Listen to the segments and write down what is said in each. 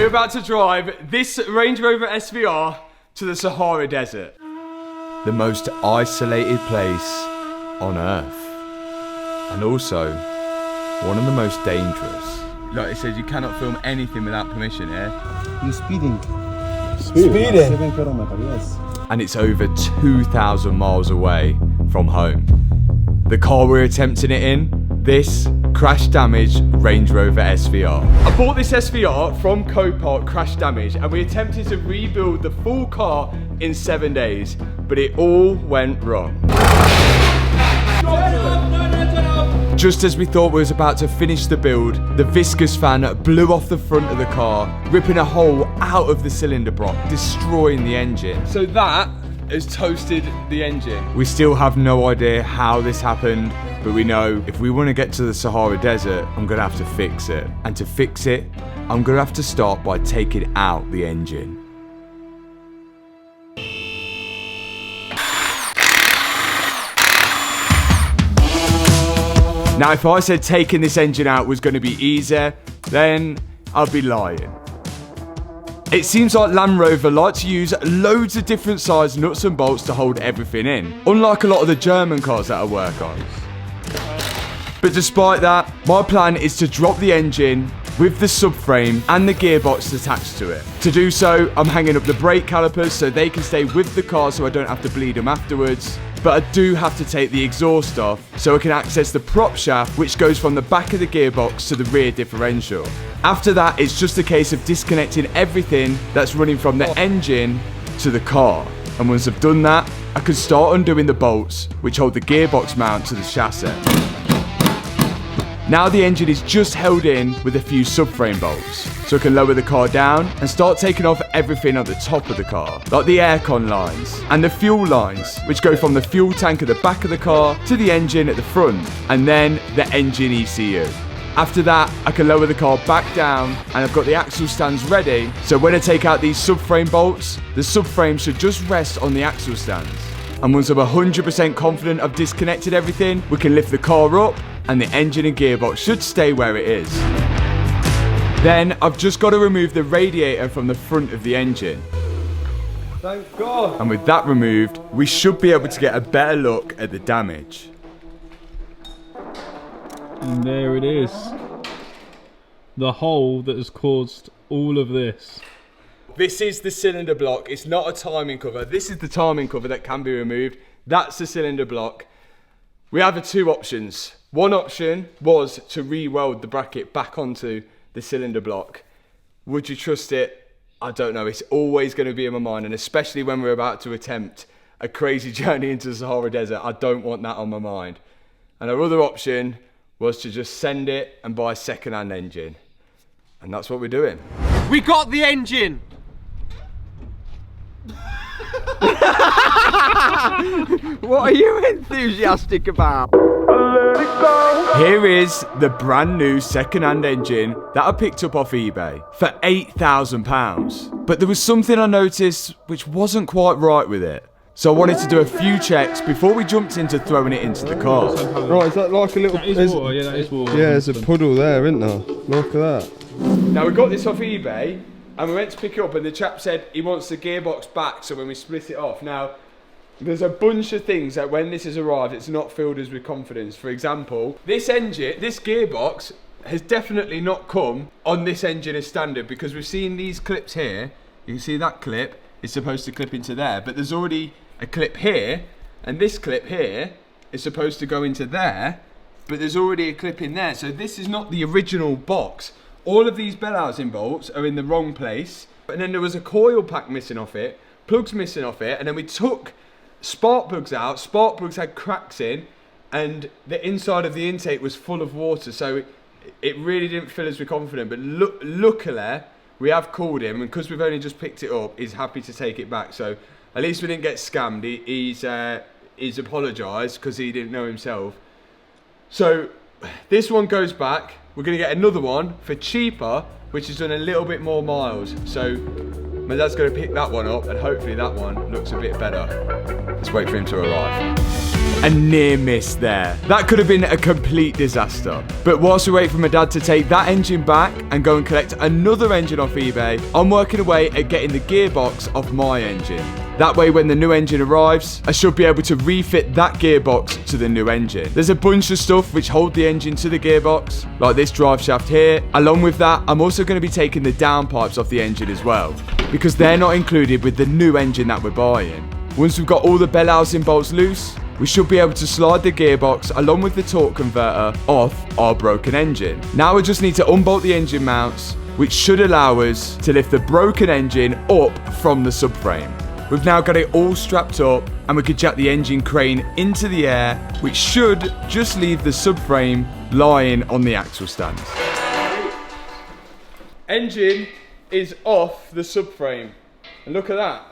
We're about to drive this Range Rover SVR to the Sahara Desert. The most isolated place on Earth. And also, one of the most dangerous. Like it says, you cannot film anything without permission here. You're speeding. Speeding? 7 kilometers, yes. And it's over 2,000 miles away from home. The car we're attempting it in, this crash damaged Range Rover SVR. I bought this SVR from Copart crash damage, and we attempted to rebuild the full car in 7 days, but it all went wrong. Just as we thought we was about to finish the build, the viscous fan blew off the front of the car, ripping a hole out of the cylinder block, destroying the engine. So that has toasted the engine. We still have no idea how this happened, but we know if we want to get to the Sahara Desert, I'm gonna have to fix it. And to fix it, I'm gonna have to start by taking out the engine. Now, if I said taking this engine out was going to be easier, then I'd be lying. It seems like Land Rover like to use loads of different size nuts and bolts to hold everything in, unlike a lot of the German cars that I work on. But despite that, my plan is to drop the engine with the subframe and the gearbox attached to it. To do so, I'm hanging up the brake calipers so they can stay with the car so I don't have to bleed them afterwards. But I do have to take the exhaust off so I can access the prop shaft, which goes from the back of the gearbox to the rear differential. After that, it's just a case of disconnecting everything that's running from the engine to the car. And once I've done that, I can start undoing the bolts, which hold the gearbox mount to the chassis. Now the engine is just held in with a few subframe bolts, so I can lower the car down and start taking off everything at the top of the car, like the aircon lines and the fuel lines, which go from the fuel tank at the back of the car to the engine at the front, and then the engine ECU. After that, I can lower the car back down, and I've got the axle stands ready, so when I take out these subframe bolts, the subframe should just rest on the axle stands. And once I'm 100% confident I've disconnected everything, we can lift the car up, and the engine and gearbox should stay where it is. Then I've just got to remove the radiator from the front of the engine. Thank God. And with that removed, we should be able to get a better look at the damage. And there it is. The hole that has caused all of this. This is the cylinder block. It's not a timing cover. This is the timing cover that can be removed. That's the cylinder block. We have two options. One option was to re-weld the bracket back onto the cylinder block. Would you trust it? I don't know. It's always going to be in my mind, and especially when we're about to attempt a crazy journey into the Sahara Desert, I don't want that on my mind. And our other option was to just send it and buy a second-hand engine. And that's what we're doing. We got the engine. What are you enthusiastic about? Here is the brand new second-hand engine that I picked up off eBay for £8,000. But there was something I noticed which wasn't quite right with it. So I wanted to do a few checks before we jumped into throwing it into the car. Right, is that like a little... That is water, yeah, that is water. Yeah, there's a puddle there, isn't there? Look at that. Now we got this off eBay and we went to pick it up, and the chap said he wants the gearbox back so when we split it off. Now, there's a bunch of things that when this has arrived, it's not filled us with confidence. For example, this engine, this gearbox has definitely not come on this engine as standard, because we've seen these clips here. You can see that clip is supposed to clip into there, but there's already a clip here, and this clip here is supposed to go into there, but there's already a clip in there. So this is not the original box. All of these bell housing bolts are in the wrong place, and then there was a coil pack missing off it, plugs missing off it, and then we took spark plugs out. Spark plugs had cracks in, and the inside of the intake was full of water, so it really didn't fill us with confidence. But luckily we have called him, and because we've only just picked it up, he's happy to take it back. So at least we didn't get scammed. He's apologised because he didn't know himself. So this one goes back. We're going to get another one for cheaper, which has done a little bit more miles. So my dad's going to pick that one up, and hopefully that one looks a bit better. Let's wait for him to arrive. a near miss there. That could have been a complete disaster. But whilst we wait for my dad to take that engine back and go and collect another engine off eBay, I'm working away at getting the gearbox off my engine. That way when the new engine arrives, I should be able to refit that gearbox to the new engine. There's a bunch of stuff which hold the engine to the gearbox, like this drive shaft here. Along with that, I'm also going to be taking the downpipes off the engine as well, because they're not included with the new engine that we're buying. Once we've got all the bell housing bolts loose, we should be able to slide the gearbox along with the torque converter off our broken engine. Now we just need to unbolt the engine mounts, which should allow us to lift the broken engine up from the subframe. We've now got it all strapped up and we can jack the engine crane into the air, which should just leave the subframe lying on the axle stands. Engine is off the subframe. And look at that.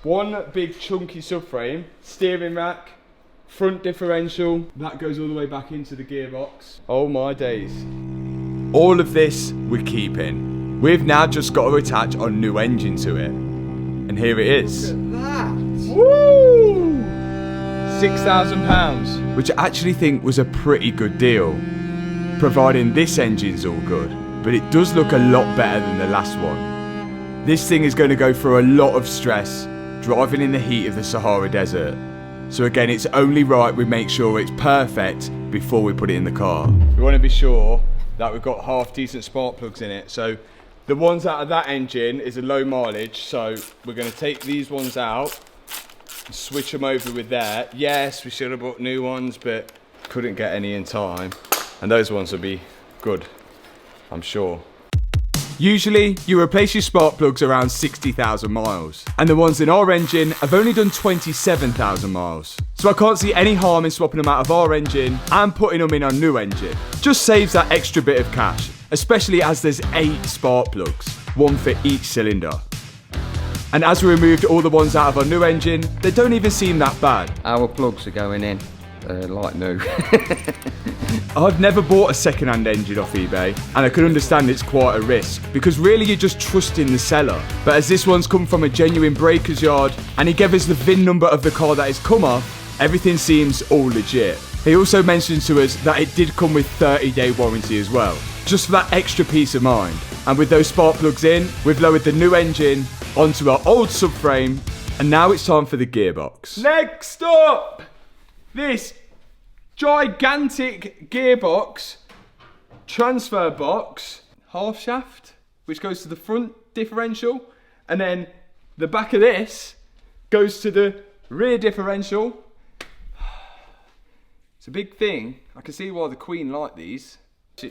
One big chunky subframe, steering rack, front differential. That goes all the way back into the gearbox. Oh my days. All of this we're keeping. We've now just got to attach our new engine to it. And here it is. Look at that. Woo! £6,000, which I actually think was a pretty good deal, providing this engine's all good. But it does look a lot better than the last one. This thing is going to go through a lot of stress, driving in the heat of the Sahara Desert. So again, it's only right we make sure it's perfect before we put it in the car. We want to be sure that we've got half decent spark plugs in it. So the ones out of that engine is a low mileage, so we're going to take these ones out and switch them over with there. Yes, we should have bought new ones, but couldn't get any in time. And those ones will be good, I'm sure. Usually, you replace your spark plugs around 60,000 miles, and the ones in our engine have only done 27,000 miles. So I can't see any harm in swapping them out of our engine and putting them in our new engine. Just saves that extra bit of cash, especially as there's 8 spark plugs, one for each cylinder. And as we removed all the ones out of our new engine, they don't even seem that bad. Our plugs are going in. They're like new. I've never bought a second-hand engine off eBay, and I can understand it's quite a risk, because really you're just trusting the seller. But as this one's come from a genuine breaker's yard, and he gave us the VIN number of the car that it's come off, everything seems all legit. He also mentioned to us that it did come with 30-day warranty as well, just for that extra peace of mind. And with those spark plugs in, we've lowered the new engine onto our old subframe, and now it's time for the gearbox. Next up, this gigantic gearbox transfer box half shaft, which goes to the front differential, and then the back of this goes to the rear differential. It's a big thing. I can see why the Queen liked these.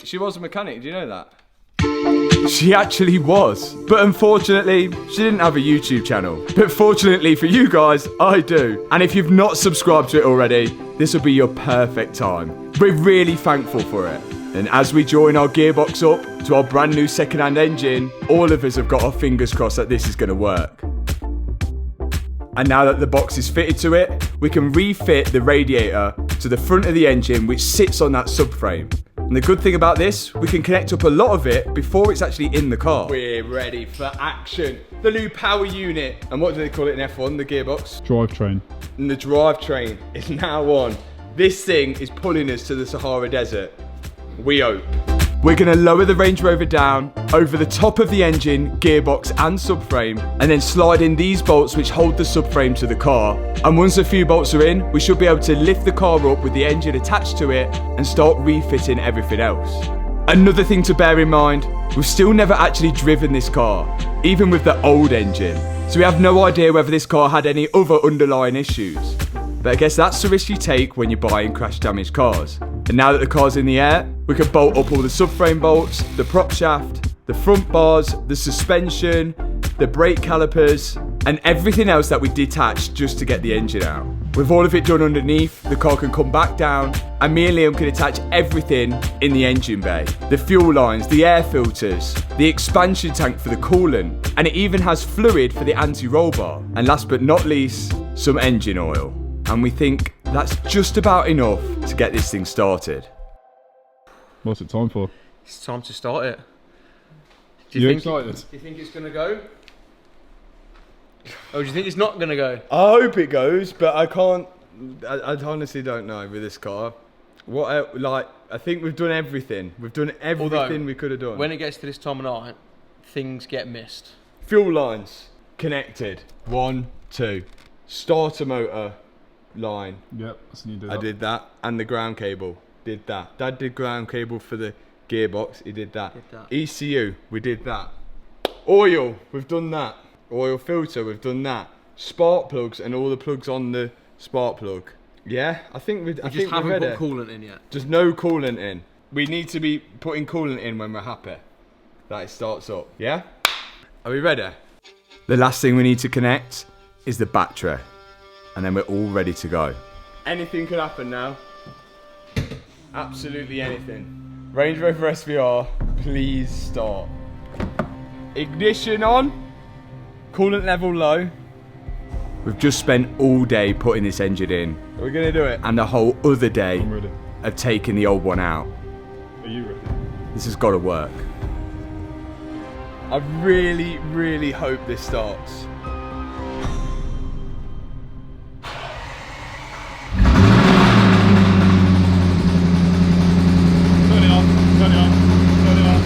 She was a mechanic, do you know that? She actually was, but unfortunately, she didn't have a YouTube channel. But fortunately for you guys, I do. And if you've not subscribed to it already, this will be your perfect time. We're really thankful for it. And as we join our gearbox up to our brand new second-hand engine, all of us have got our fingers crossed that this is going to work. And now that the box is fitted to it, we can refit the radiator to the front of the engine, which sits on that subframe. And the good thing about this, we can connect up a lot of it before it's actually in the car. We're ready for action. The new power unit. And what do they call it in F1? The gearbox? Drivetrain. And the drivetrain is now on. This thing is pulling us to the Sahara Desert. We hope. We're going to lower the Range Rover down over the top of the engine, gearbox and subframe, and then slide in these bolts which hold the subframe to the car. And once a few bolts are in, we should be able to lift the car up with the engine attached to it and start refitting everything else. Another thing to bear in mind, we've still never actually driven this car, even with the old engine. So we have no idea whether this car had any other underlying issues. But I guess that's the risk you take when you're buying crash damaged cars. And now that the car's in the air, we can bolt up all the subframe bolts, the prop shaft, the front bars, the suspension, the brake calipers, and everything else that we detached just to get the engine out. With all of it done underneath, the car can come back down, and me and Liam can attach everything in the engine bay. The fuel lines, the air filters, the expansion tank for the coolant, and it even has fluid for the anti-roll bar. And last but not least, some engine oil. And we think that's just about enough to get this thing started. What's it time for? It's time to start it. You excited? Do you think it's going to go? Oh, do you think it's not going to go? I hope it goes, but I can't I honestly don't know with this car. I think we've done everything. We've done everything we could have done. When it gets to this time of night, things get missed. Fuel lines connected. 1, 2. Starter motor line. Yep, so you did I did that. And the ground cable. Did that. Dad did ground cable for the gearbox. He did that. ECU. We did that. Oil. We've done that. Oil filter. We've done that. Spark plugs and all the plugs on the spark plug. Yeah, I think we just haven't put coolant in yet. Just no coolant in. We need to be putting coolant in when we're happy that it starts up. Yeah? Are we ready? The last thing we need to connect is the battery. And then we're all ready to go. Anything could happen now. Absolutely anything. Range Rover SVR, please start. Ignition on. Coolant level low. We've just spent all day putting this engine in. Are we going to do it? And the whole other day I'm ready. of taking the old one out. Are you ready? This has got to work. I really, really hope this starts. Turn it on, turn it on, turn it on.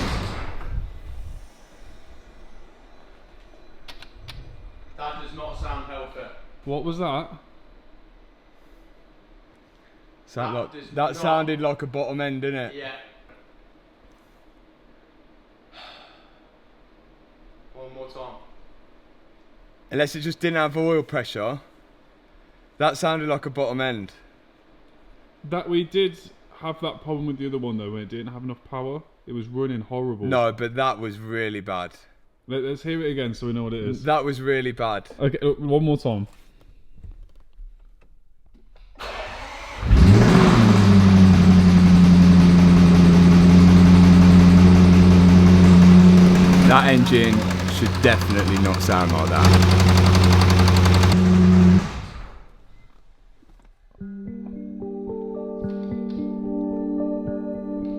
That does not sound healthy. What was that? That sounded like a bottom end, didn't it? Yeah. One more time. Unless it just didn't have oil pressure. That sounded like a bottom end. That we did have that problem with the other one though, when it didn't have enough power. It was running horrible. No, but that was really bad. Let's hear it again so we know what it is. That was really bad. Okay, one more time. That engine should definitely not sound like that.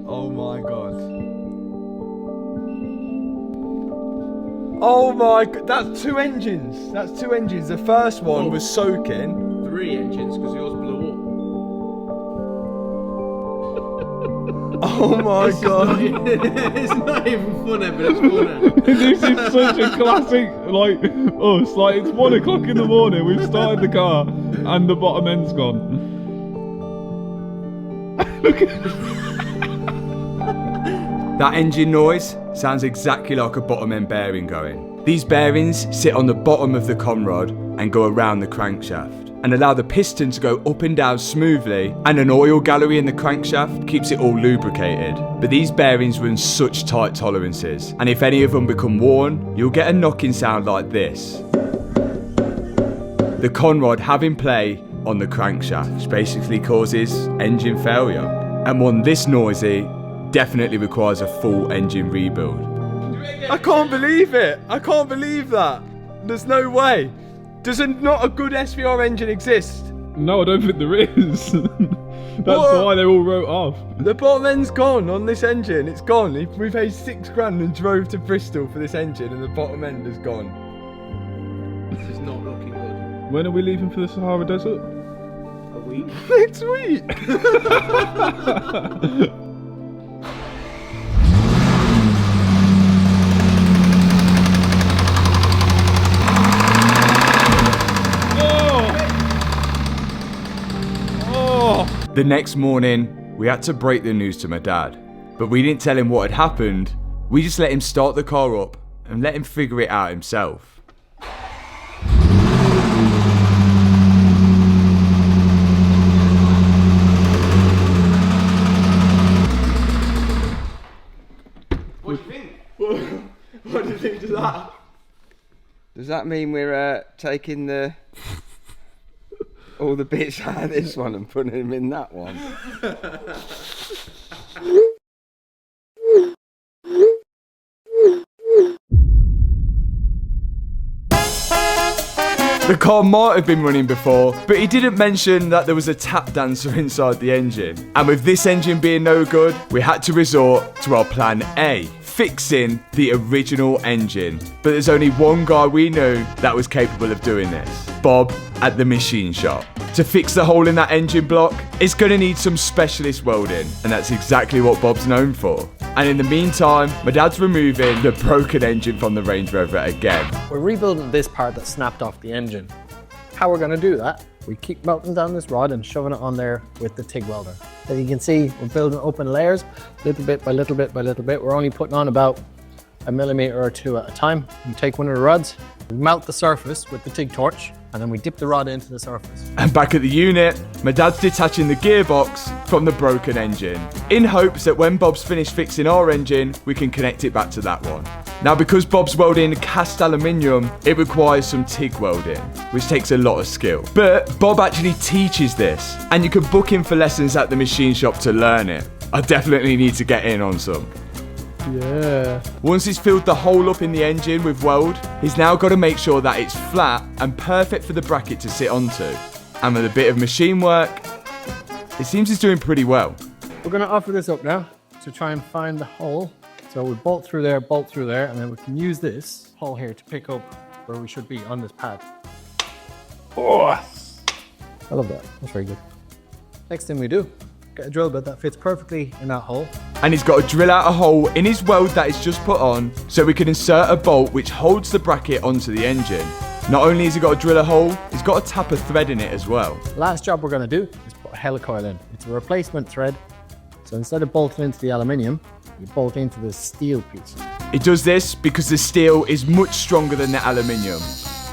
Oh my god. Oh my god, that's 2 engines. That's 2 engines. The first one was soaking. 3 engines because yours blew up. Oh my god. It's not even funny, but it's funny. This is such a classic, like, us. Like, it's 1 o'clock in the morning, we've started the car, and the bottom end's gone. Look at That engine noise sounds exactly like a bottom end bearing going. These bearings sit on the bottom of the conrod and go around the crankshaft and allow the piston to go up and down smoothly, and an oil gallery in the crankshaft keeps it all lubricated. But these bearings run such tight tolerances, and if any of them become worn, you'll get a knocking sound like this. The conrod having play on the crankshaft, which basically causes engine failure. And one this noisy definitely requires a full engine rebuild. I can't believe it! I can't believe that! There's no way! Does not a good SVR engine exist? No, I don't think there is. That's why they're all wrote off. The bottom end's gone on this engine. It's gone. We paid £6,000 and drove to Bristol for this engine, and the bottom end is gone. This is not looking good. When are we leaving for the Sahara Desert? A week? Next week! The next morning, we had to break the news to my dad, but we didn't tell him what had happened. We just let him start the car up and let him figure it out himself. What do you think? What do you think of that? Does that mean we're taking the all the bits out of this one and putting them in that one? The car might have been running before, but he didn't mention that there was a tap dancer inside the engine. And with this engine being no good, we had to resort to our plan A. fixing the original engine. But there's only one guy we knew that was capable of doing this. Bob at the machine shop. To fix the hole in that engine block, it's going to need some specialist welding, and that's exactly what Bob's known for. And in the meantime, my dad's removing the broken engine from the Range Rover again. We're rebuilding this part that snapped off the engine. How we're going to do that, we keep melting down this rod and shoving it on there with the TIG welder. As you can see, we're building open layers, little bit by little bit by little bit. We're only putting on about a millimeter or two at a time. We take one of the rods, we melt the surface with the TIG torch, and then we dip the rod into the surface. And back at the unit, my dad's detaching the gearbox from the broken engine, in hopes that when Bob's finished fixing our engine, we can connect it back to that one. Now, because Bob's welding cast aluminium, it requires some TIG welding, which takes a lot of skill. But Bob actually teaches this, and you can book in for lessons at the machine shop to learn it. I definitely need to get in on some. Yeah. Once he's filled the hole up in the engine with weld, he's now got to make sure that it's flat and perfect for the bracket to sit onto. And with a bit of machine work, it seems he's doing pretty well. We're going to offer this up now to try and find the hole. So we bolt through there, and then we can use this hole here to pick up where we should be on this pad. Oh, I love that. That's very good. Next thing we do, get a drill bit that fits perfectly in that hole. And he's got to drill out a hole in his weld that he's just put on so we can insert a bolt which holds the bracket onto the engine. Not only has he got to drill a hole, he's got to tap a thread in it as well. Last job we're going to do is put a helicoil in. It's a replacement thread. So instead of bolting into the aluminium, you bolt into the steel piece. It does this because the steel is much stronger than the aluminium.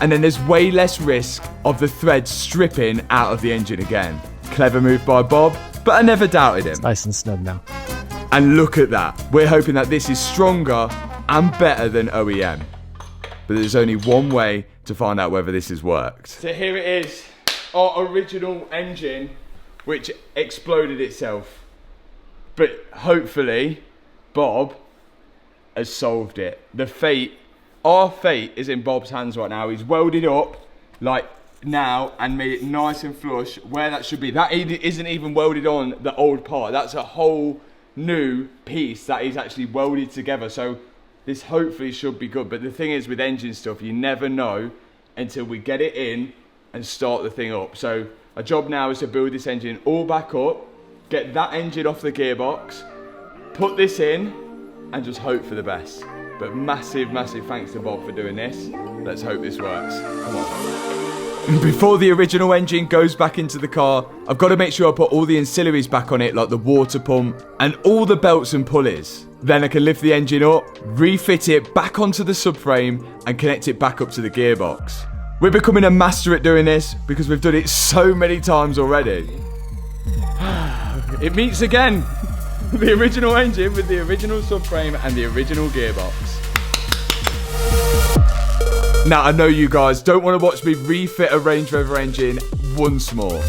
And then there's way less risk of the thread stripping out of the engine again. Clever move by Bob, but I never doubted him. Nice and snug now. And look at that. We're hoping that this is stronger and better than OEM. But there's only one way to find out whether this has worked. So here it is, our original engine, which exploded itself. But hopefully, Bob has solved it. Our fate is in Bob's hands right now. He's welded up, like now, and made it nice and flush where that should be. That isn't even welded on the old part. That's a whole new piece that he's actually welded together. So this hopefully should be good. But the thing is with engine stuff, you never know until we get it in and start the thing up. So our job now is to build this engine all back up, get that engine off the gearbox, put this in, and just hope for the best. But massive, massive thanks to Bob for doing this. Let's hope this works. Come on. Before the original engine goes back into the car, I've got to make sure I put all the ancillaries back on it, like the water pump and all the belts and pulleys. Then I can lift the engine up, refit it back onto the subframe and connect it back up to the gearbox. We're becoming a master at doing this because we've done it so many times already. It meets again. The original engine with the original subframe and the original gearbox. Now, I know you guys don't want to watch me refit a Range Rover engine once more.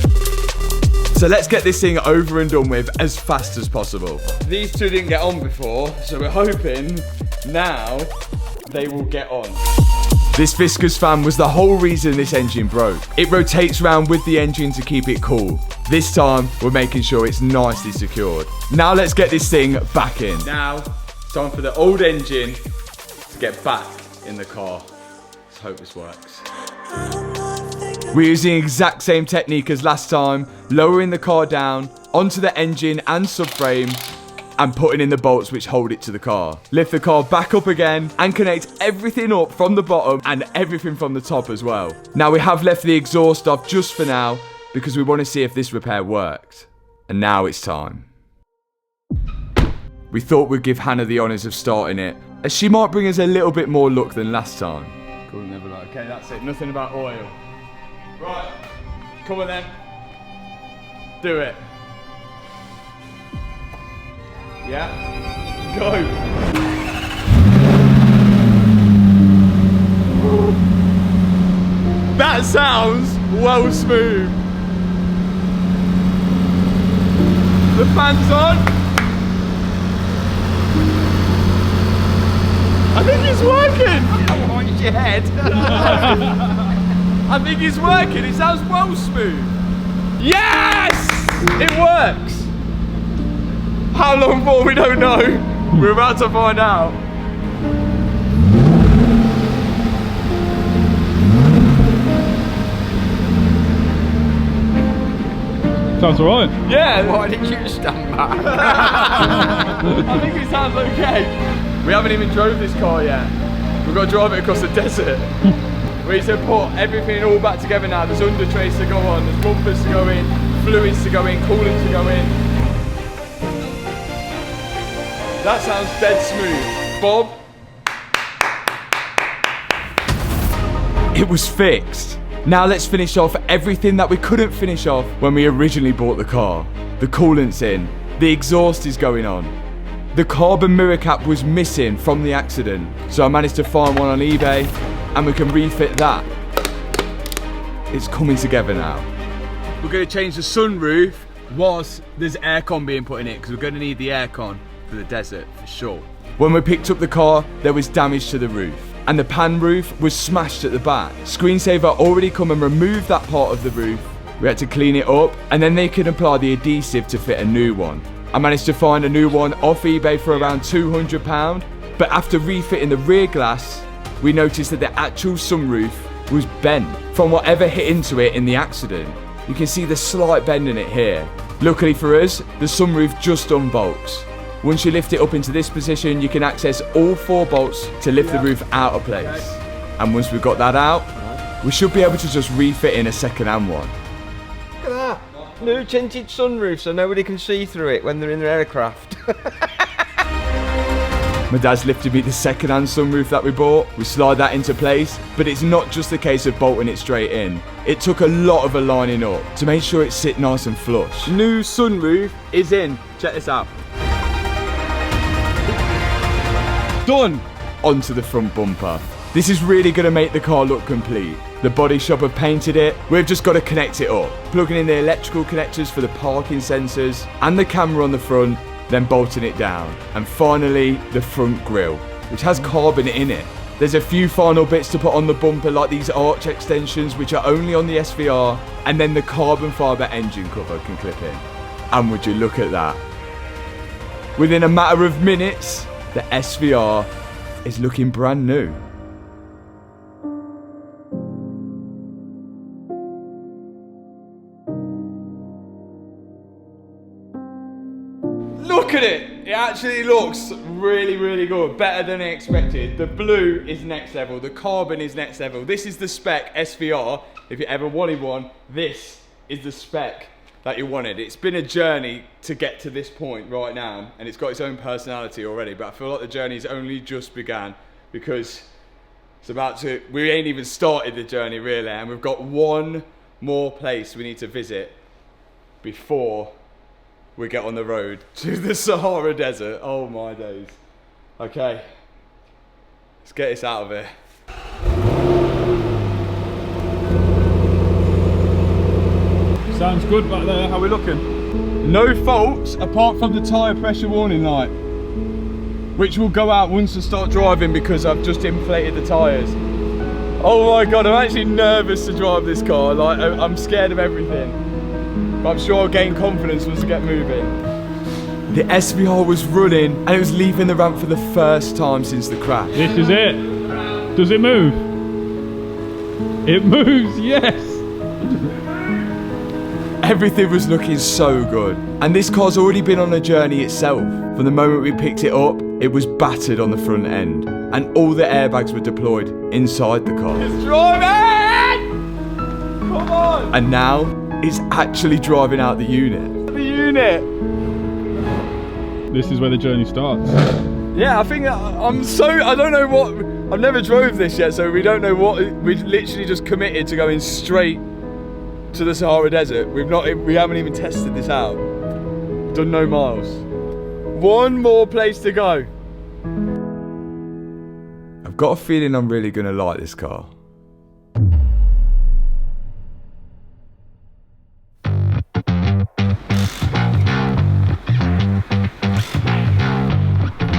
So let's get this thing over and done with as fast as possible. These two didn't get on before, so we're hoping now they will get on. This viscous fan was the whole reason this engine broke. It rotates around with the engine to keep it cool. This time, we're making sure it's nicely secured. Now let's get this thing back in. Now, it's time for the old engine to get back in the car. Let's hope this works. We're using the exact same technique as last time, lowering the car down onto the engine and subframe and putting in the bolts which hold it to the car. Lift the car back up again and connect everything up from the bottom and everything from the top as well. Now we have left the exhaust off just for now because we want to see if this repair worked. And now it's time. We thought we'd give Hannah the honours of starting it, as she might bring us a little bit more luck than last time. Cool, never like. Okay, that's it. Nothing about oil. Right, come on then. Do it. Yeah. Go. That sounds well smooth. The fan's on. I think it's working. I want your head. I think it's working. It sounds well smooth. Yes! It works. How long for? We don't know. We're about to find out. sounds alright. Yeah. Why did you stand back? I think it sounds okay. We haven't even drove this car yet. We've got to drive it across the desert. We need to put everything all back together now. There's under trays to go on, there's bumpers to go in, fluids to go in, coolant to go in. That sounds dead smooth. Bob? It was fixed. Now let's finish off everything that we couldn't finish off when we originally bought the car. The coolant's in, the exhaust is going on. The carbon mirror cap was missing from the accident, so I managed to find one on eBay and we can refit that. It's coming together now. We're going to change the sunroof whilst there's aircon being put in it, because we're going to need the aircon for the desert for sure. When we picked up the car, there was damage to the roof and the pan roof was smashed at the back. Screensaver already come and removed that part of the roof. We had to clean it up and then they could apply the adhesive to fit a new one. I managed to find a new one off eBay for around £200, but after refitting the rear glass, we noticed that the actual sunroof was bent from whatever hit into it in the accident. You can see the slight bend in it here. Luckily for us, the sunroof just unbolts. Once you lift it up into this position, you can access all 4 bolts to lift the roof out of place. And once we've got that out, we should be able to just refit in a second-hand one. Look at that. New tinted sunroof so nobody can see through it when they're in their aircraft. My dad's lifted me the second-hand sunroof that we bought. We slide that into place, but it's not just a case of bolting it straight in. It took a lot of aligning up to make sure it sit nice and flush. New sunroof is in. Check this out. Done! Onto the front bumper. This is really going to make the car look complete. The body shop have painted it. We've just got to connect it up. Plugging in the electrical connectors for the parking sensors and the camera on the front, then bolting it down. And finally, the front grille, which has carbon in it. There's a few final bits to put on the bumper, like these arch extensions, which are only on the SVR, and then the carbon fibre engine cover can clip in. And would you look at that? Within a matter of minutes, the SVR is looking brand new. Look at it! It actually looks really, really good. Better than I expected. The blue is next level. The carbon is next level. This is the spec SVR. If you ever wanted one, this is the spec that you wanted. It's been a journey to get to this point right now, and it's got its own personality already, but I feel like the journey's only just began, because it's about to, we ain't even started the journey really, and we've got one more place we need to visit before we get on the road to the Sahara Desert. Oh my days. Okay, let's get this out of here. Sounds good back there. How are we looking? No faults apart from the tyre pressure warning light, which will go out once I start driving because I've just inflated the tyres. Oh my god, I'm actually nervous to drive this car. Like, I'm scared of everything. But I'm sure I'll gain confidence once I get moving. The SVR was running and it was leaving the ramp for the first time since the crash. This is it. Does it move? It moves, yes. Everything was looking so good. And this car's already been on a journey itself. From the moment we picked it up, it was battered on the front end. And all the airbags were deployed inside the car. It's driving! Come on! And now, it's actually driving out the unit. The unit! This is where the journey starts. Yeah, I think I don't know what, I've never drove this yet, so we don't know what, we literally just committed to going straight to the Sahara Desert. We haven't even tested this out. Done no miles. One more place to go. I've got a feeling I'm really gonna like this car.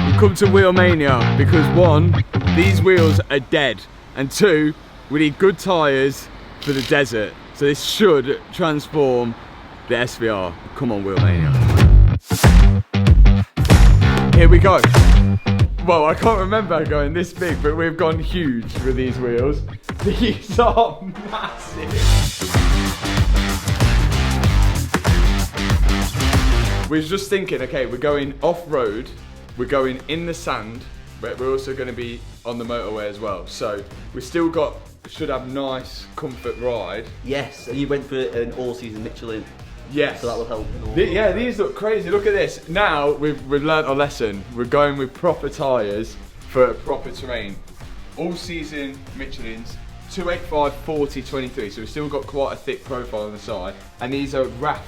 We've come to Wheelmania because 1, these wheels are dead, and 2, we need good tyres for the desert. So this should transform the SVR. Come on, Wheelmania. Here we go. Well, I can't remember going this big, but we've gone huge with these wheels. These are massive. We was just thinking, okay, we're going off-road, we're going in the sand, but we're also going to be on the motorway as well. So we still should have nice comfort ride. Yes, and you went for an all-season Michelin. Yes. So that will help. Yeah, these look crazy. Look at this. Now we've learnt our lesson. We're going with proper tyres for proper terrain. All season Michelins, 285, 40, 23. So we've still got quite a thick profile on the side. And these are RAF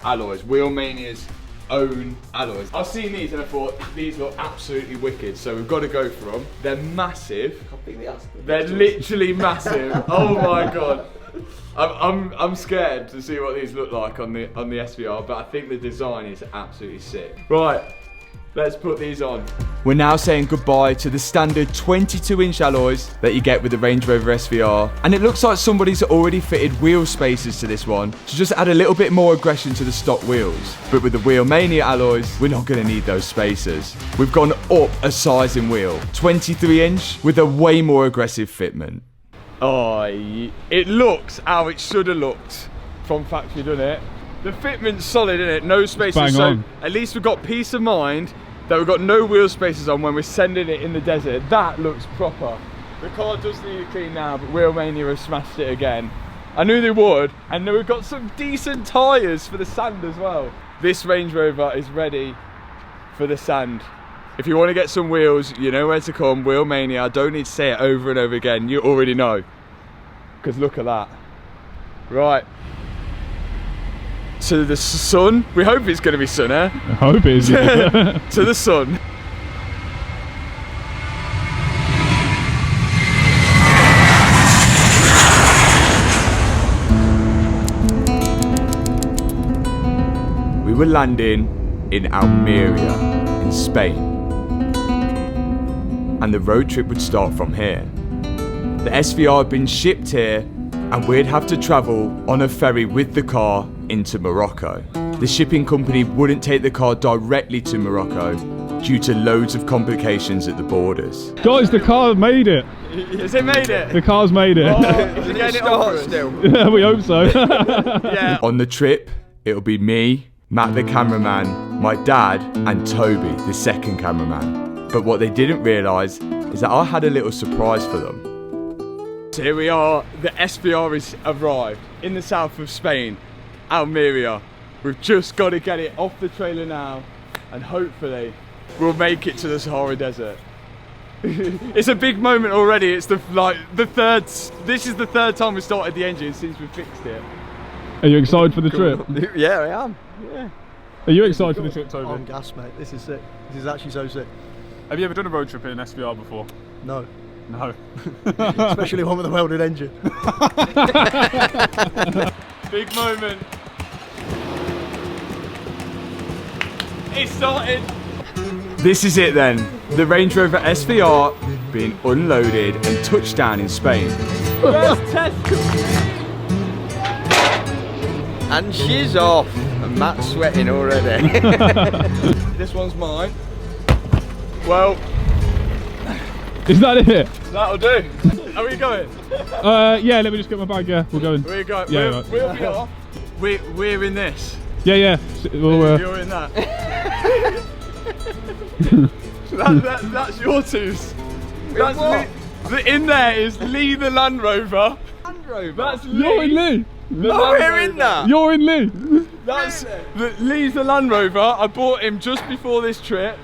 alloys, Wheelmania's own alloys. I've seen these and I thought these look absolutely wicked. So we've got to go for them. They're massive. They're literally massive. Oh my god. I'm scared to see what these look like on the SVR, but I think the design is absolutely sick. Right, let's put these on. We're now saying goodbye to the standard 22-inch alloys that you get with the Range Rover SVR, and it looks like somebody's already fitted wheel spacers to this one to just add a little bit more aggression to the stock wheels. But with the Wheelmania alloys, we're not going to need those spacers. We've gone up a size in wheel, 23-inch with a way more aggressive fitment. Oh, it looks how it should have looked from factory, doesn't it? The fitment's solid, isn't it? No spaces. Bang so on. at least we've got peace of mind that we've got no wheel spaces on when we're sending it in the desert. That looks proper. The car does need a clean now, but Wheelmania have smashed it again. I knew they would, and then we've got some decent tyres for the sand as well. This Range Rover is ready for the sand. If you want to get some wheels, you know where to come. Wheelmania. I don't need to say it over and over again. You already know. Because look at that. Right. To the sun. We hope it's going to be sun, eh? I hope it is. To the sun. We were landing in Almeria, in Spain. And the road trip would start from here. The SVR had been shipped here, and we'd have to travel on a ferry with the car into Morocco. The shipping company wouldn't take the car directly to Morocco due to loads of complications at the borders. Guys, the car made it. Has it made it? The car's made it. Oh, is it getting it off still? Yeah, we hope so. Yeah. On the trip, it'll be me, Matt the cameraman, my dad, and Toby, the second cameraman. But what they didn't realise is that I had a little surprise for them. So here we are, the SVR has arrived in the south of Spain, Almeria. We've just got to get it off the trailer now, and hopefully we'll make it to the Sahara Desert. It's a big moment already. It's this is the third time we started the engine since we fixed it. Are you excited for the trip? Yeah, I am. Yeah. Are you excited for the trip, Toby? On gas, mate. This is sick. This is actually so sick. Have you ever done a road trip in an SVR before? No. No. Especially one with a welded engine. Big moment. It started. This is it then. The Range Rover SVR being unloaded and touched down in Spain. First test. And she's off. And Matt's sweating already. This one's mine. Well, Is that it? that'll do. Are we going? Yeah, let me just get my bag, yeah. We're going. We're going. Yeah, we'll, right. we'll be off. We're in this. Yeah, yeah. We'll, You're in that. That's your twos. That's what? in there is Lee the Land Rover. Land Rover. That's You're in Lee. The Oh, Land we're in Rover. that. You're in Lee. That's Lee's the Land Rover. I bought him just before this trip,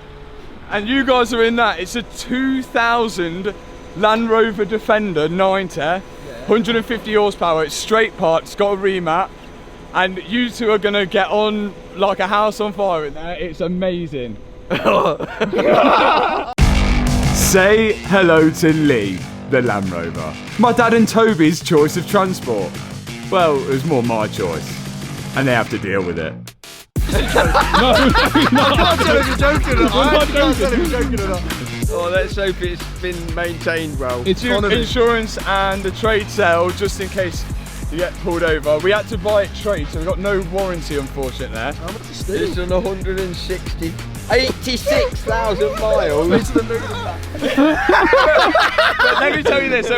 and you guys are in that. It's a 2000 Land Rover Defender 90, 150 horsepower. It's straight parked. It's got a remat, and you two are gonna get on like a house on fire in there. It's amazing. Say hello to Lee, the Land Rover. My dad and Toby's choice of transport. Well, it was more my choice, and they have to deal with it. Oh, let's hope it's been maintained well. It's your insurance and the trade sale, just in case you get pulled over. We had to buy it trade, so we got no warranty, unfortunately. There. It's done 86,000 miles. But let me tell you this.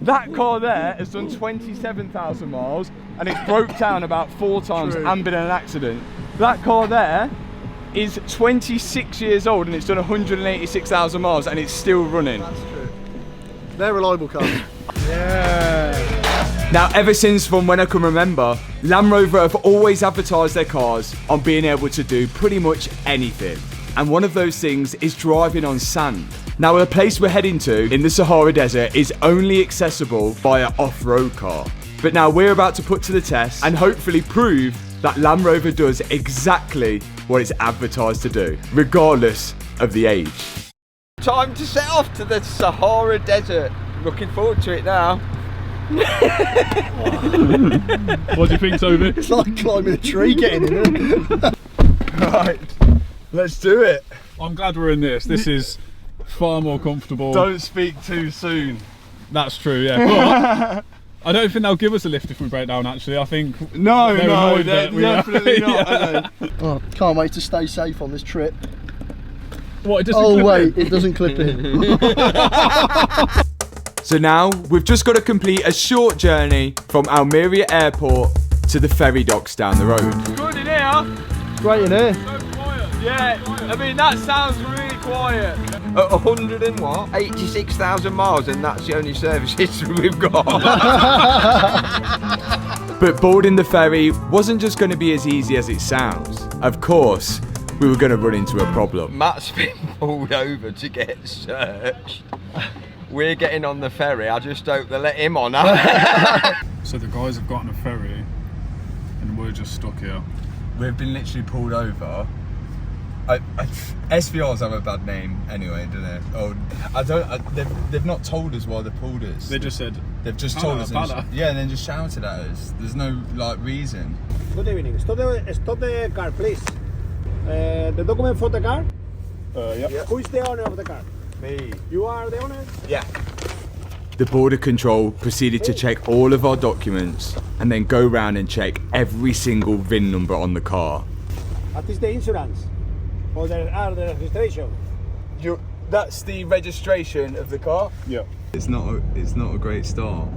That car there has done 27,000 miles, and it's broke down about 4 times and been in an accident. That car there is 26 years old and it's done 186,000 miles and it's still running. That's true. They're reliable cars. Now, ever since from when I can remember, Land Rover have always advertised their cars on being able to do pretty much anything. And one of those things is driving on sand. Now, the place we're heading to in the Sahara Desert is only accessible via off-road car. But now we're about to put to the test and hopefully prove that Land Rover does exactly what it's advertised to do, regardless of the age. Time to set off to the Sahara Desert. Looking forward to it now. What do you think, Toby? It's like climbing a tree getting in it. Right, let's do it. I'm glad we're in this. This is far more comfortable. Don't speak too soon. That's true, yeah. But I don't think they'll give us a lift if we break down, actually. I think No, they're no, annoyed they're that we definitely not. Yeah. Oh, can't wait to stay safe on this trip. What, it doesn't Oh clip wait, in? it doesn't clip in. So now we've just got to complete a short journey from Almeria Airport to the ferry docks down the road. Good in here. Great in here. Yeah, I mean that sounds really quiet. At 86,000 miles, and that's the only service history we've got. But boarding the ferry wasn't just going to be as easy as it sounds. Of course, we were going to run into a problem. Matt's been pulled over to get searched. We're getting on the ferry. I just hope they let him on. So the guys have gotten a ferry and we're just stuck here. We've been literally pulled over. SVRs have a bad name anyway, don't they? Oh, they've not told us why they pulled us. They just said, They've just told us. Bala. Yeah, and then just shouted at us. There's no like reason. Good evening. Stop the car, please. The document for the car? yeah. Who is the owner of the car? Me. You are the owner? Yeah. The border control proceeded to check all of our documents and then go round and check every single VIN number on the car. What is the insurance? Or the registration? That's the registration of the car? Yeah. It's not a great start.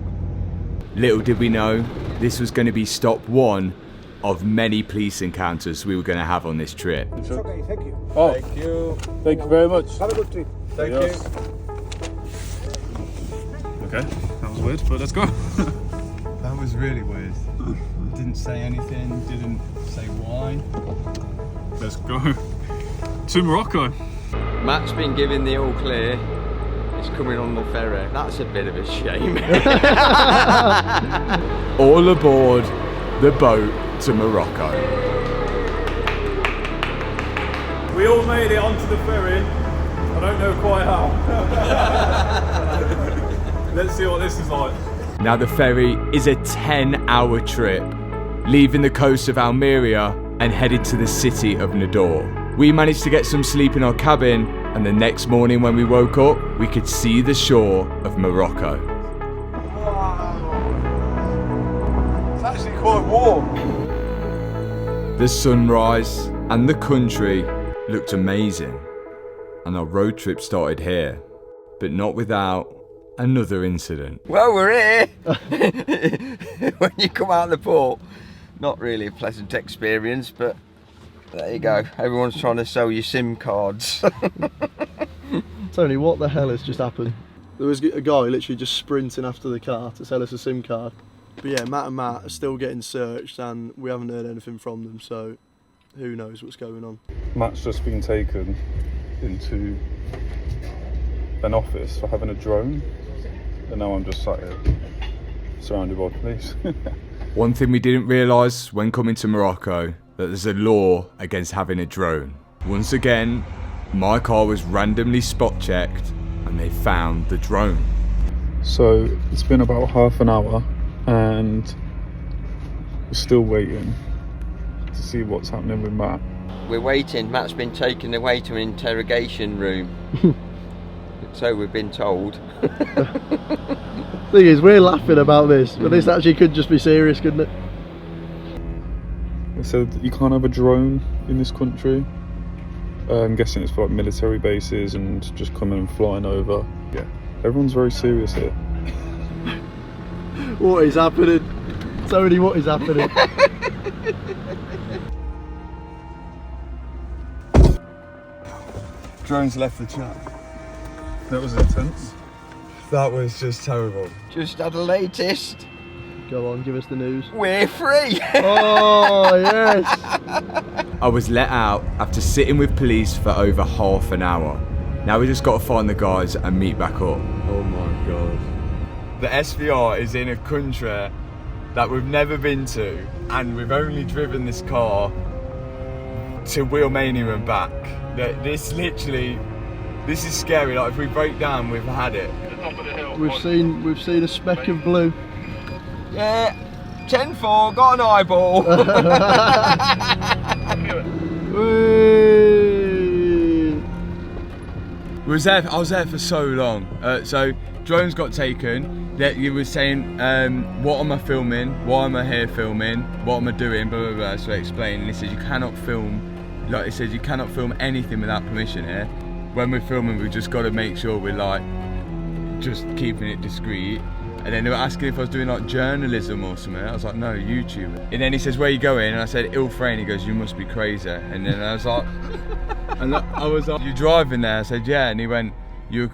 Little did we know, this was going to be stop one of many police encounters we were going to have on this trip. It's okay, thank you. Oh, Thank you. thank you very much. Have a good trip. Thank Yes. you. Okay, that was weird, but let's go. That was really weird. Didn't say anything, didn't say why. Let's go to Morocco. Matt's been given the all clear. He's coming on the ferry. That's a bit of a shame. All aboard the boat to Morocco. We all made it onto the ferry. I don't know quite how. Let's see what this is like. Now the ferry is a 10-hour trip, leaving the coast of Almeria and headed to the city of Nador. We managed to get some sleep in our cabin, and the next morning when we woke up, we could see the shore of Morocco. It's actually quite warm. The sunrise and the country looked amazing, and our road trip started here, but not without another incident. Well, we're here. When you come out of the port, not really a pleasant experience, but there you go. Everyone's trying to sell you SIM cards. Tony, what the hell has just happened? There was a guy literally just sprinting after the car to sell us a SIM card. But yeah, Matt and Matt are still getting searched and we haven't heard anything from them, so who knows what's going on. Matt's just been taken into an office for having a drone, and now I'm just sat here surrounded by police. One thing we didn't realise when coming to Morocco, that there's a law against having a drone. Once again, my car was randomly spot checked and they found the drone. So it's been about half an hour and we're still waiting to see what's happening with Matt. We're waiting. Matt's been taken away to an interrogation room. So we've been told. Thing is, we're laughing about this, but this actually could just be serious, couldn't it? They said that you can't have a drone in this country. I'm guessing it's for like military bases and just coming and flying over. Yeah, everyone's very serious here. What is happening? Tony, what is happening? Drones left the chat. That was intense. That was just terrible. Just had the latest. Go on, give us the news. We're free. Oh, yes. I was let out after sitting with police for over half an hour. Now we just got to find the guys and meet back up. Oh my god. The SVR is in a country that we've never been to, and we've only driven this car to Wheelmania and back. This is scary. Like if we break down, we've had it. We've seen a speck of blue. Yeah, 10-4, got an eyeball. I was there for so long. So drones got taken. That you were saying, what am I filming? Why am I here filming? What am I doing? Blah blah blah. So I explained, and he said you cannot film. Like he says, you cannot film anything without permission here. When we're filming, we've just got to make sure we're like just keeping it discreet. And then they were asking if I was doing like journalism or something. I was like, no, YouTube. And then he says, where are you going? And I said, Ilfrane. He goes, you must be crazy. And then I was like, you driving there? I said, yeah. And he went, you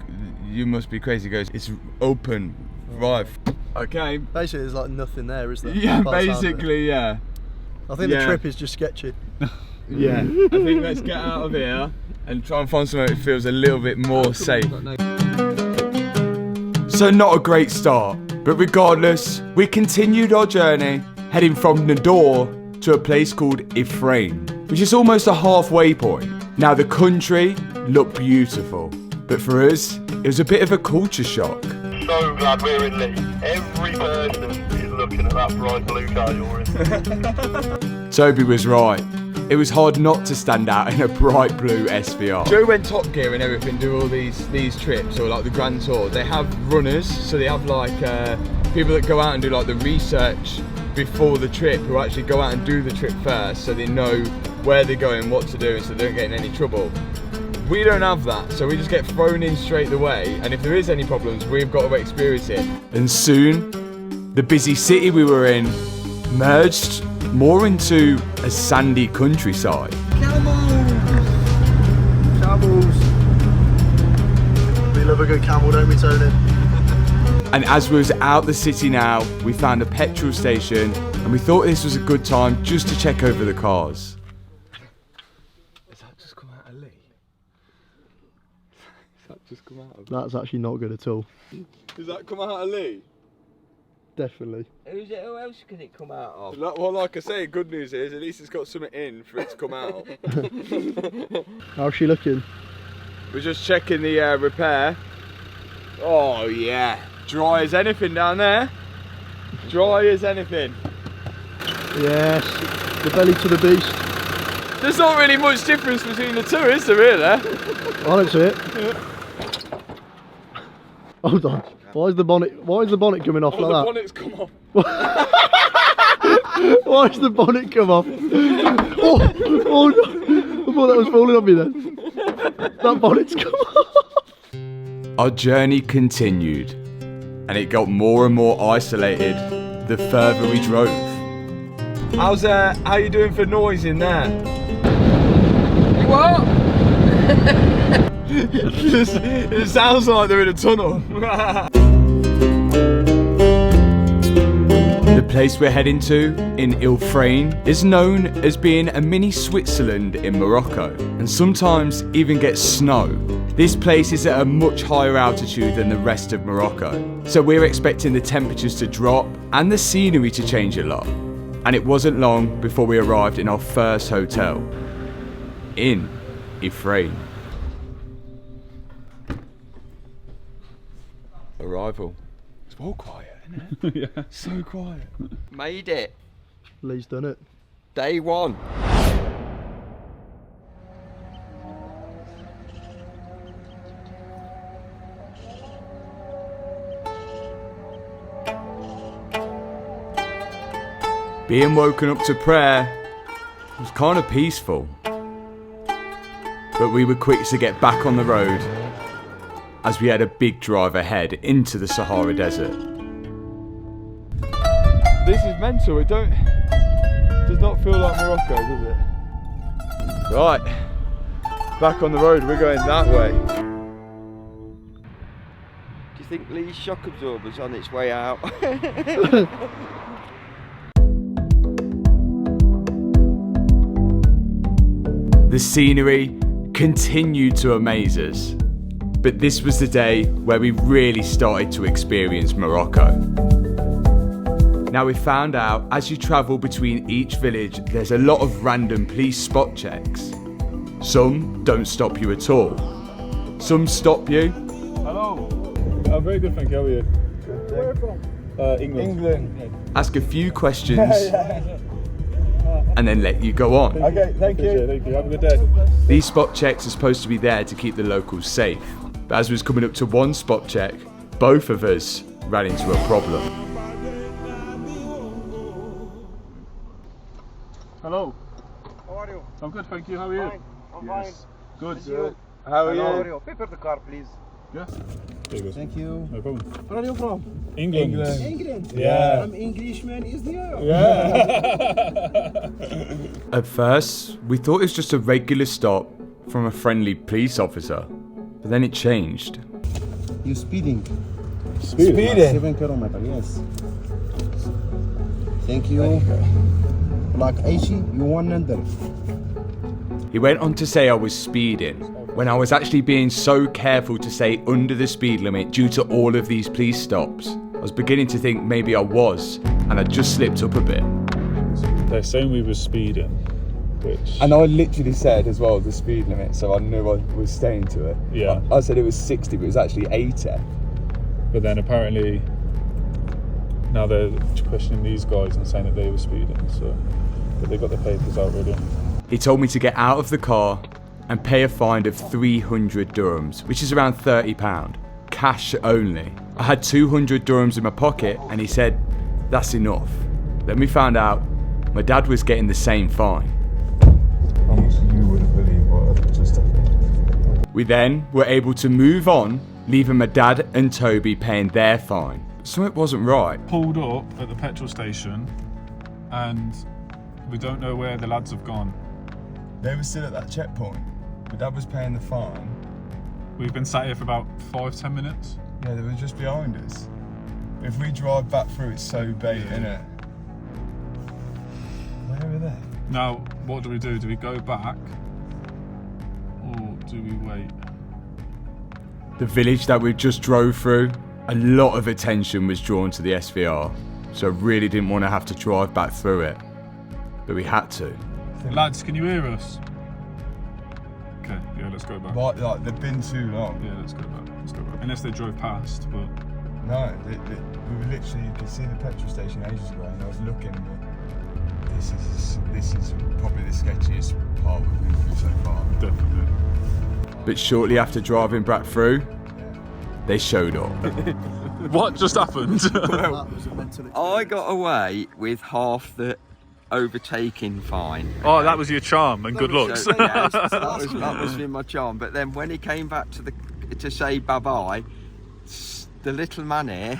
must be crazy. He goes, it's open, drive. Okay. Basically, there's like nothing there, is there? Yeah, basically, yeah. I think the trip is just sketchy. Yeah. I think let's get out of here and try and find somewhere that feels a little bit more safe. So not a great start, but regardless, we continued our journey, heading from Nador to a place called Ifrane, which is almost a halfway point. Now the country looked beautiful, but for us, it was a bit of a culture shock. So glad we're in Lee. Every person is looking at that bright blue car you're in. Toby was right. It was hard not to stand out in a bright blue SVR. Joe went Top Gear and everything, do all these trips, or like the Grand Tour. They have runners, so they have like people that go out and do like the research before the trip, who actually go out and do the trip first, so they know where they're going, what to do, and so they don't get in any trouble. We don't have that, so we just get thrown in straight away, and if there is any problems, we've got to experience it. And soon, the busy city we were in merged more into a sandy countryside. Camels. We love a good camel, don't we, Tony? And as we was out the city now, we found a petrol station, and we thought this was a good time just to check over the cars. Has that just come out of Lee? Has that just come out of Lee? That's actually not good at all. Does that come out of Lee? Definitely. Who else can it come out of? Well, like I say, good news is at least it's got something in for it to come out. How's she looking? We're just checking the repair. Oh yeah, dry as anything down there. Dry as anything. Yes, the belly to the beast. There's not really much difference between the two, is there really? I don't see it. Hold on. Why is the bonnet coming off like that? The bonnet's come off. Why has the bonnet come off? Oh no. I thought that was falling on me then. That bonnet's come off. Our journey continued, and it got more and more isolated the further we drove. How you doing for noise in there? What? It sounds like they're in a tunnel. The place we're heading to, in Ilfrane, is known as being a mini Switzerland in Morocco, and sometimes even gets snow. This place is at a much higher altitude than the rest of Morocco, so we're expecting the temperatures to drop and the scenery to change a lot. And it wasn't long before we arrived in our first hotel, in Ifrane. Arrival. It's all quiet, isn't it? Yeah. So quiet. Made it. Lee's done it. Day one. Being woken up to prayer was kind of peaceful. But we were quick to get back on the road, as we had a big drive ahead into the Sahara Desert. This is mental, it does not feel like Morocco, does it? Right, back on the road. We're going that way. Do you think Lee's shock absorber's on its way out? The scenery continued to amaze us, but this was the day where we really started to experience Morocco. Now we found out as you travel between each village, there's a lot of random police spot checks. Some don't stop you at all. Some stop you. Hello. I'm very good, thank you. How are you? Where are you from? England. Ask a few questions, and then let you go on. Okay, thank you. Thank you. Have a good day. These spot checks are supposed to be there to keep the locals safe, but as we was coming up to one spot check, both of us ran into a problem. Hello. How are you? I'm good, thank you. How are you? Fine. I'm fine. Good. How How are you? Paper the car, please. Yeah. There you go. Thank you. No problem. Where are you from? England. England. Yeah. I'm Englishman, is there? At first, we thought it was just a regular stop from a friendly police officer, but then it changed. You speeding? Speeding? 7 kilometers, yes. Thank you. Like 80, you 100. He went on to say I was speeding, when I was actually being so careful to stay under the speed limit due to all of these police stops. I was beginning to think maybe I was, and I just slipped up a bit. They're saying we were speeding, which... And I literally said as well the speed limit, so I knew I was staying to it. Yeah. I said it was 60, but it was actually 80. But then apparently now they're questioning these guys and saying that they were speeding, so... But they got their papers out already. He told me to get out of the car and pay a fine of 300 dirhams, which is around £30, cash only. I had 200 dirhams in my pocket and he said, that's enough. Then we found out my dad was getting the same fine. Honestly, you wouldn't believe what just happened. We then were able to move on, leaving my dad and Toby paying their fine. Something wasn't right. Pulled up at the petrol station and we don't know where the lads have gone. They were still at that checkpoint. My dad was paying the fine. We've been sat here for about 5-10 minutes. Yeah, they were just behind us. If we drive back through, it's so bait, innit? Where are they? Now, what do we do? Do we go back or do we wait? The village that we just drove through, a lot of attention was drawn to the SVR, so I really didn't want to have to drive back through it. But we had to. Lads, can you hear us? Okay, yeah, let's go back. Like they've been too long. Yeah, let's go back. Unless they drove past, but... No, we were literally, you could see the petrol station ages ago and I was looking and this is probably the sketchiest part we've been through so far. Definitely. But shortly after driving back through, they showed up. What just happened? I got away with half the overtaking fine. Oh, that was your charm and good looks. So, yeah, that was in my charm. But then when he came back to say bye-bye, the little man here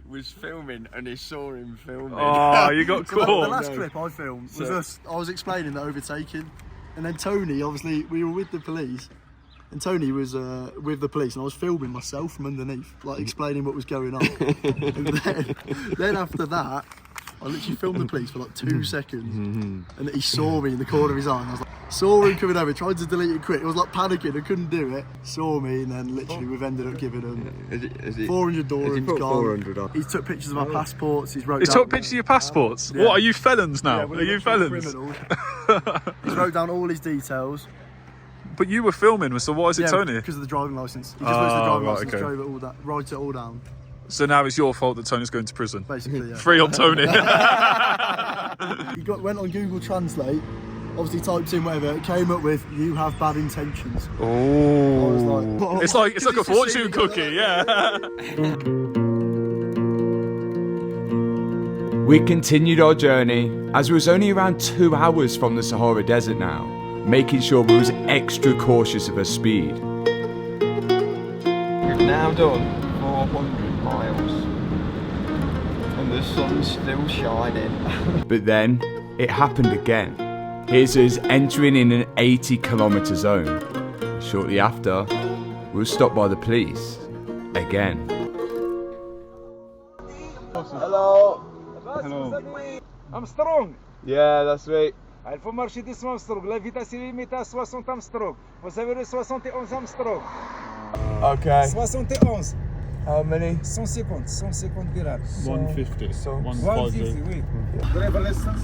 was filming and he saw him filming. Oh, you got So the caught. last clip I filmed was us. I was explaining the overtaking, and then Tony, obviously, we were with the police, and Tony was with the police, and I was filming myself from underneath, like explaining what was going on. And then after that, I literally filmed the police for like 2 seconds, and he saw me in the corner of his eye, and I was like, saw him coming over, tried to delete it quick. I was like panicking, I couldn't do it. Saw me, and then literally we've ended up giving him 400 dirhams gone. He took pictures of our passports. He took pictures of your passports? Yeah. What, are you felons now? Yeah, are you felons? He wrote down all his details. But you were filming, so why is it Tony? Because of the driving licence. He just looked at the driving right, licence, okay. drove it all down, wrote it all down. So now it's your fault that Tony's going to prison. Basically, yeah. Free on Tony. He went on Google Translate, obviously typed in whatever, it came up with, you have bad intentions. Oh. I was like, what? It's like a fortune cookie, yeah. We continued our journey as we was only around 2 hours from the Sahara Desert now, making sure we was extra cautious of our speed. We've now done 400 miles and the sun's still shining. But then it happened again. Here's us entering in an 80-kilometre zone. Shortly after, we were stopped by the police again. Hello. Hello. Armstrong. Yeah, that's right. Il faut marcher doucement, Armstrong. La vitesse est limitée à 60 Armstrong. Vous avez le 71 Armstrong. Okay. 71. How many? 150 dirhams. 150. 150, 150. oui. Driver license?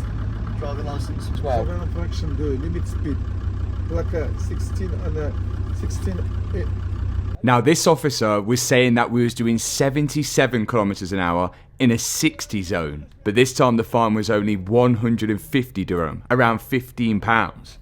Driving license 12. Infraction de limit speed. Like 16 and 16. Now, this officer was saying that we was doing 77 kilometres an hour in a 60 zone, but this time the fine was only 150 dirham, around £15.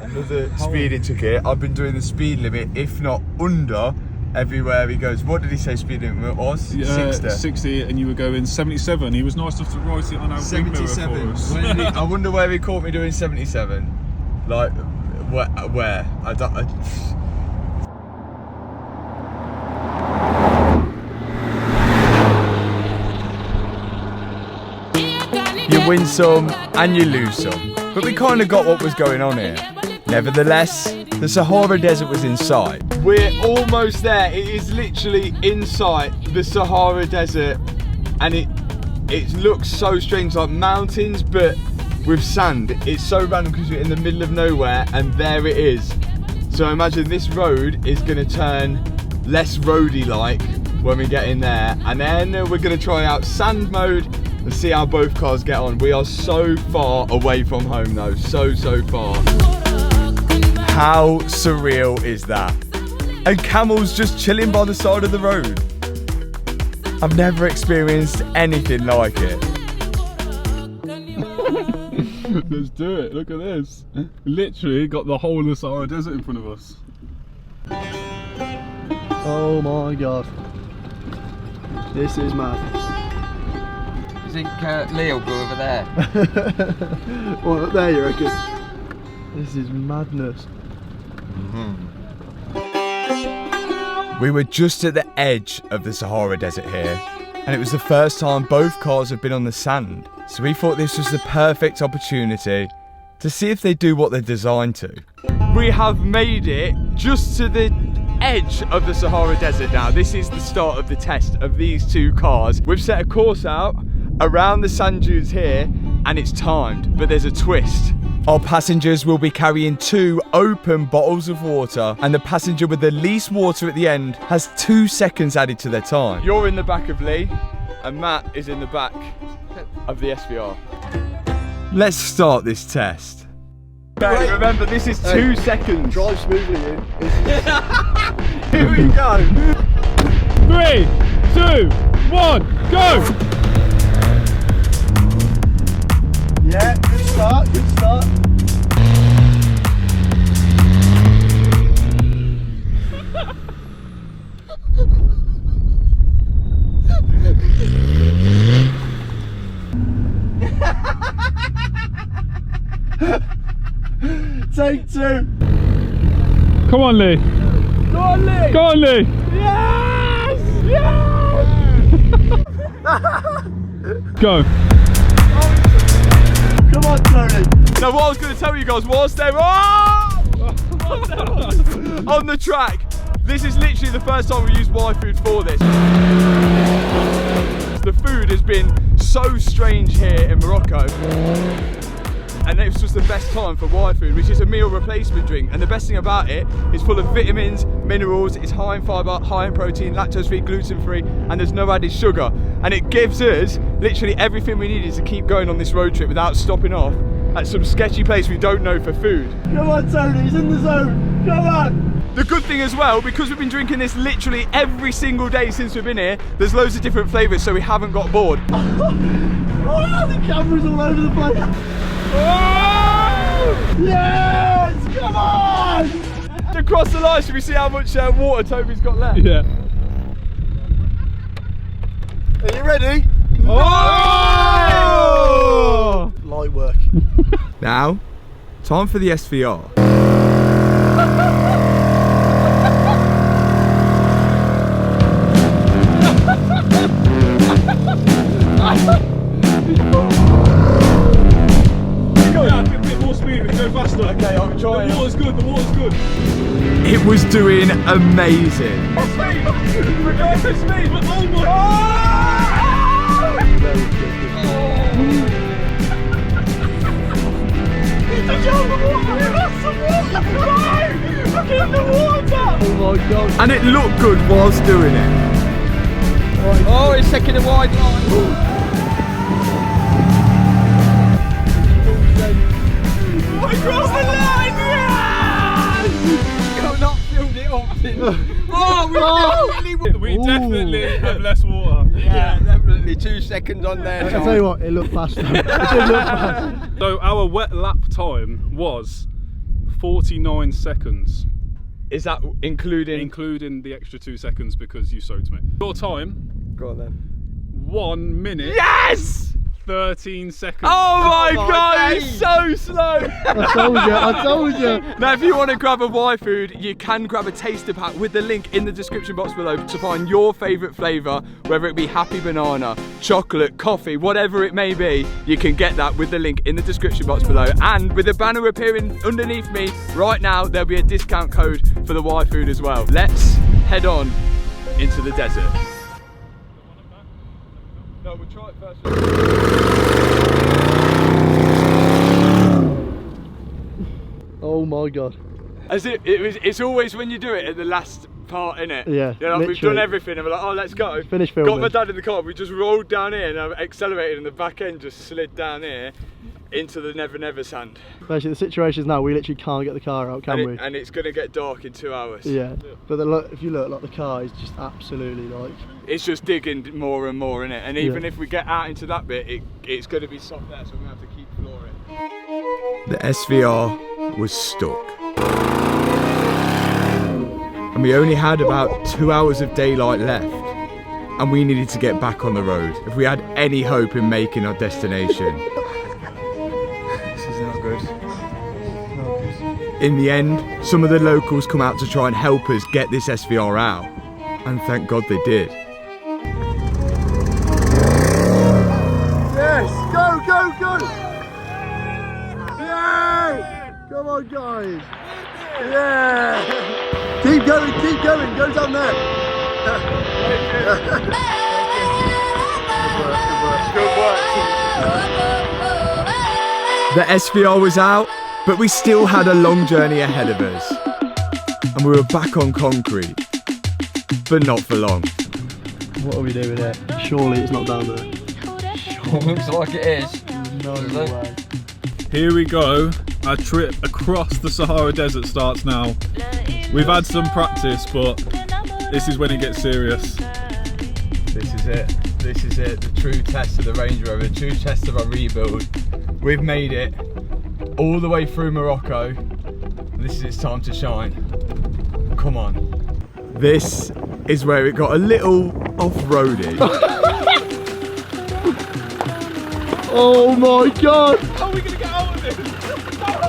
Another speeding ticket. I've been doing the speed limit, if not under, everywhere he goes. What did he say speed limit was? 60. 60, and you were going 77. He was nice enough to write it on our wing mirror for us. I wonder where he caught me doing 77. Like, where? I don't. You win some and you lose some, but we kind of got what was going on here. Nevertheless, the Sahara Desert was in sight. We're almost there. It is literally inside the Sahara Desert, and it looks so strange, like mountains but with sand. It's so random because we're in the middle of nowhere, and there it is. So imagine this road is going to turn less roady like when we get in there, and then we're going to try out sand mode and see how both cars get on. We are so far away from home though, so far. How surreal is that? And camels just chilling by the side of the road. I've never experienced anything like it. Let's do it. Look at this. Literally got the whole of the Sahara Desert in front of us. Oh my god. This is mad. You think Lee will go over there? What, up there you reckon? This is madness. We were just at the edge of the Sahara Desert here, and it was the first time both cars have been on the sand. So we thought this was the perfect opportunity to see if they do what they're designed to. We have made it just to the edge of the Sahara Desert now. This is the start of the test of these two cars. We've set a course out around the sand dunes here, and it's timed, but there's a twist. Our passengers will be carrying 2 open bottles of water, and the passenger with the least water at the end has 2 seconds added to their time. You're in the back of Lee, and Matt is in the back of the SVR. Let's start this test. Okay, remember this is 2 seconds. Drive smoothly, you. Here we go. 3, 2, 1, go! Yeah, good start, good start. Take 2. Come on, Lee. Go on, Lee. Go on, Lee. Yes! Yes! Go. Come on, Tony. Now what I was going to tell you guys, whilst they're on the track, this is literally the first time we used Y-Food for this. The food has been so strange here in Morocco, and it was just the best time for Y-Food, which is a meal replacement drink. And the best thing about it, it's full of vitamins, minerals, it's high in fibre, high in protein, lactose-free, gluten-free, and there's no added sugar. And it gives us literally everything we needed to keep going on this road trip without stopping off at some sketchy place we don't know for food. Come on, Tony, he's in the zone. Come on. The good thing as well, because we've been drinking this literally every single day since we've been here, there's loads of different flavours, so we haven't got bored. Oh, the camera's all over the place. Oh! Yes, come on. To cross the line, should we see how much water Toby's got left? Yeah. Are you ready? Oh! Light work. Now, time for the SVR. It was doing amazing. Oh my god. And it looked good whilst doing it. Oh, it's taking a wide line. Across the line! You've not filled it up since. We definitely have less water. Yeah, definitely 2 seconds on there. I'll tell you what, it looked faster. It did look fast. So our wet lap time was 49 seconds. Is that including? Including the extra 2 seconds because you soaked me. Your time, Go on then. 1 minute. Yes! 13 seconds. Oh my god, it's so slow! I told you. Now, if you want to grab a Y food, you can grab a taster pack with the link in the description box below to find your favourite flavour, whether it be happy banana, chocolate, coffee, whatever it may be. You can get that with the link in the description box below. And with the banner appearing underneath me right now, there'll be a discount code for the Y food as well. Let's head on into the desert. No, we'll try it first. Oh my god. It's always when you do it at the last part, innit? Yeah, You know, like we've literally. done everything and we're like, oh, let's go. Finish filming. Got my dad in the car, we just rolled down here and I accelerated and the back end just slid down here into the Never Never sand. Basically, the situation is now we literally can't get the car out, can we? And it's going to get dark in 2 hours. Yeah, but if you look, like the car is just absolutely like... It's just digging more and more, innit? And even Yeah. if we get out into that bit, it's going to be soft there, so we're going to have to keep flooring. The SVR was stuck. And we only had about 2 hours of daylight left. And we needed to get back on the road if we had any hope in making our destination. This is not good. In the end, some of the locals come out to try and help us get this SVR out. And thank God they did. Yes! Go, go, go! Yeah! Come on, guys! Yeah! Keep going, go down there! Good work. The SVR was out, but we still had a long journey ahead of us. And we were back on concrete, but not for long. What are we doing here? Surely it's not down there. Looks like it is. No way. Here we go. Our trip across the Sahara Desert starts now. We've had some practice, but this is when it gets serious. This is it. This is it. The true test of the Range Rover, the true test of our rebuild. We've made it all the way through Morocco. This is its time to shine. Come on. This is where it got a little off-roady. Oh my god! How are we going to get out of this?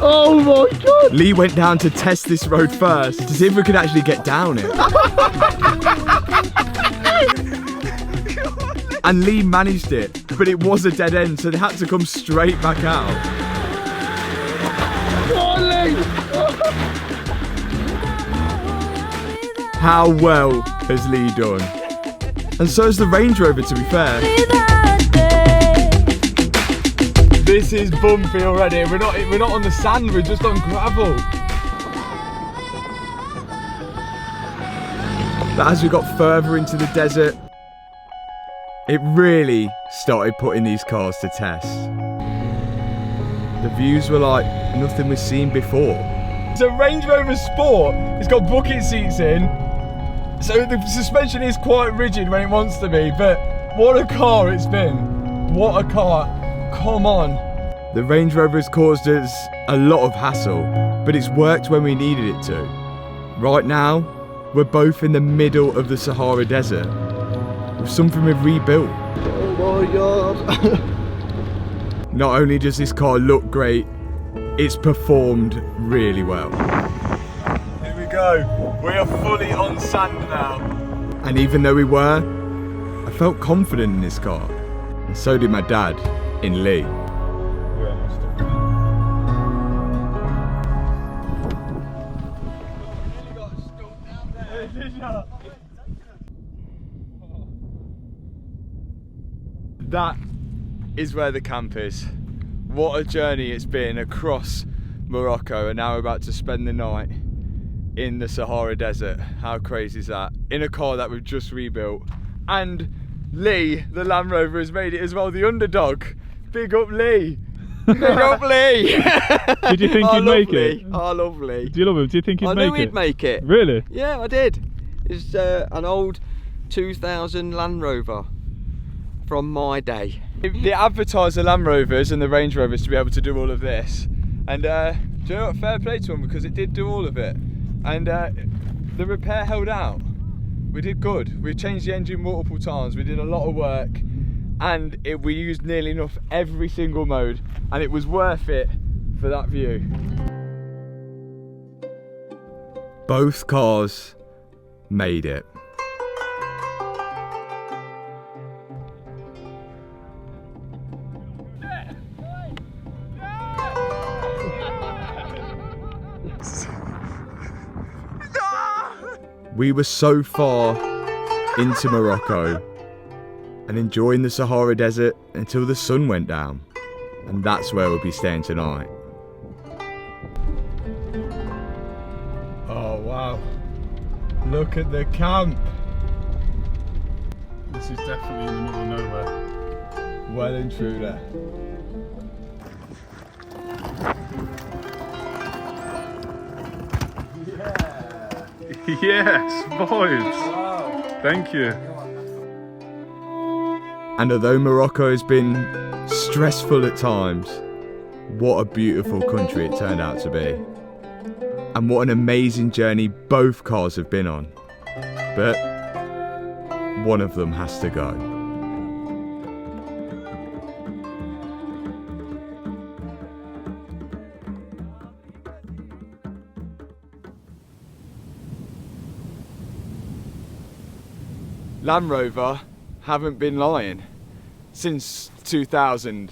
Oh my god! Lee went down to test this road first to see if we could actually get down it. And Lee managed it, but it was a dead end, so they had to come straight back out. How well has Lee done? And so has the Range Rover, to be fair. This is bumpy already. We're not on the sand, we're just on gravel. But as we got further into the desert, it really started putting these cars to test. The views were like nothing we've seen before. It's a Range Rover Sport. It's got bucket seats in, so the suspension is quite rigid when it wants to be, but what a car it's been. What a car. Come on. The Range Rover has caused us a lot of hassle, but it's worked when we needed it to. Right now, we're both in the middle of the Sahara Desert with something we've rebuilt. Oh my god! Not only does this car look great, it's performed really well. Here we go. We are fully on sand now. And even though we were, I felt confident in this car. And so did my dad in Lee. That is where the camp is. What a journey it's been across Morocco, and now we're about to spend the night in the Sahara Desert. How crazy is that? In a car that we've just rebuilt. And Lee, the Land Rover, has made it as well, the underdog. Big up Lee. Big up Lee. Did you think he'd make it? Oh, lovely. Do you love him? Do you think he'd I make knew it? he'd make it. Really? Yeah, I did. It's an old 2000 Land Rover from my day. They advertised the Land Rovers and the Range Rovers to be able to do all of this. And do you know what? Fair play to them, because it did do all of it. And the repair held out. We did good. We changed the engine multiple times. We did a lot of work. And we used nearly enough every single mode. And it was worth it for that view. Both cars made it. We were so far into Morocco and enjoying the Sahara Desert until the sun went down. And that's where we'll be staying tonight. Oh wow, look at the camp. This is definitely in the middle of nowhere. Well and truly. Yes, vibes. Thank you. And although Morocco has been stressful at times, what a beautiful country it turned out to be. And what an amazing journey both cars have been on. But one of them has to go. Land Rover haven't been lying since 2000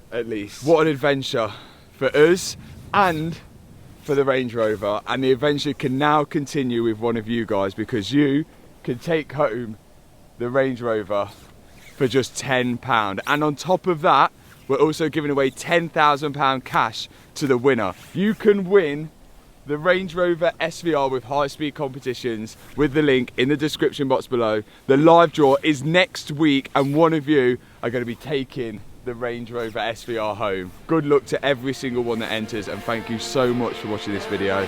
at least. What an adventure for us and for the Range Rover, and the adventure can now continue with one of you guys, because you can take home the Range Rover for just £10. And on top of that, we're also giving away £10,000 cash to the winner. You can win the Range Rover SVR with high-speed competitions with the link in the description box below. The live draw is next week, and one of you are going to be taking the Range Rover SVR home. Good luck to every single one that enters, and thank you so much for watching this video.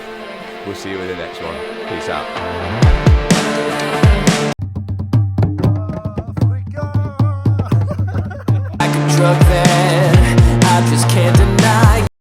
We'll see you in the next one. Peace out. Like a drug that I just can't deny.